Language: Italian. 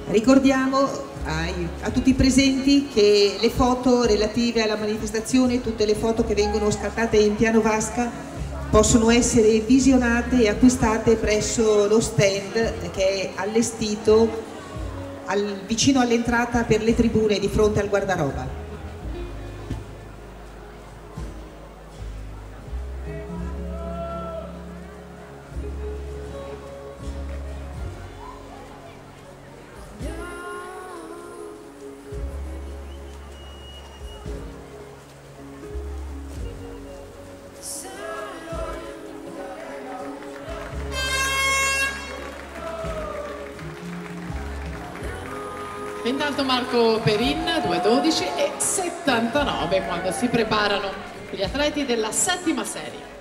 Ricordiamo a tutti i presenti che le foto relative alla manifestazione, tutte le foto che vengono scattate in piano vasca, possono essere visionate e acquistate presso lo stand che è allestito vicino all'entrata per le tribune di fronte al guardaroba. Intanto Marco Perin 2:12 e 79 quando si preparano gli atleti della settima serie.